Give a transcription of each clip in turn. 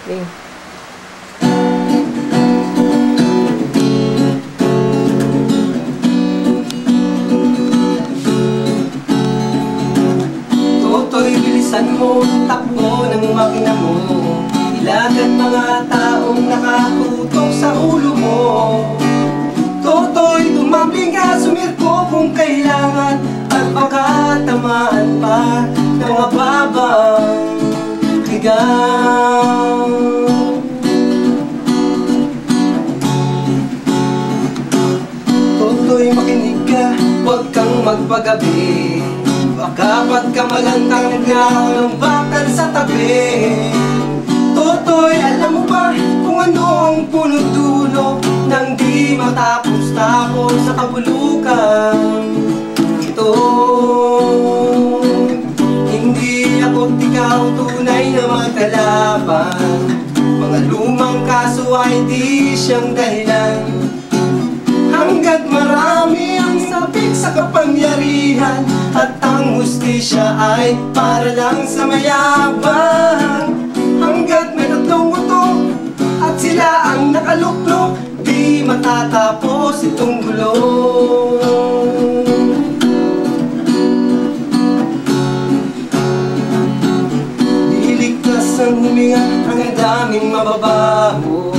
Okay. Toto'y bilisan mo, takbo ng makina mo, ilagad mga taong nakatutok sa ulo mo. Toto'y tumambling ka, sumirko kung kailangan, at baka tamaan pa ng mababang ligaw. Toto'y makinig ka, huwag kang magpagabi, baka pagkamalantang nagnakaw ng bakal sa tabi. Toto'y alam mo ba kung ano ang punot dulo ng di matapos-tapos sa kabulukan ito? Hindi ako't ikaw tunay na magkalaban, mga lumang kaso ay di siyang dahilan. Hanggat marami ang sabik sa kapangyarihan, at ang hustisya ay para lang sa mayabang. Hanggat may tatlong buto at sila ang nakaluklok, di matatapos itong gulo. Diligtas ang huminga ang daming mababaho,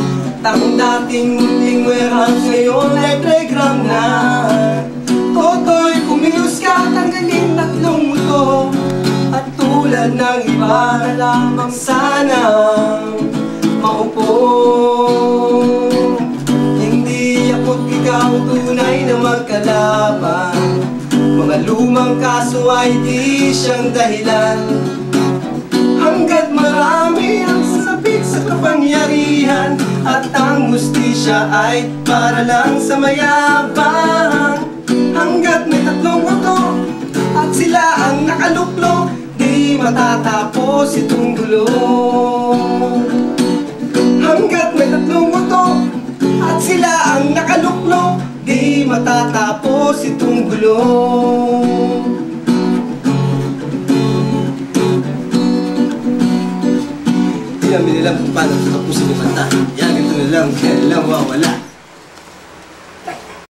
ang dating munting warehouse ngayon ay playground na. Toto'y kumilos ka, tanggalin tatlong muto, at tulad ng iba na lamang sanang maupo. Hindi ako't ikaw tunay na magkalaban, mga lumang kaso ay di siyang dahilan. Hanggat marami ang sabik sa kapangyarihan, at ang hustisya ay para lang sa mayabang. Hanggat may tatlong buto at sila ang nakaluklok, di matatapos itong gulo. Hanggat may tatlong buto at sila ang nakaluklok, di matatapos itong gulo. Hindi namin alam kung paano tapusin yung kanta. Yan, ito na lang, kaya lang wawala.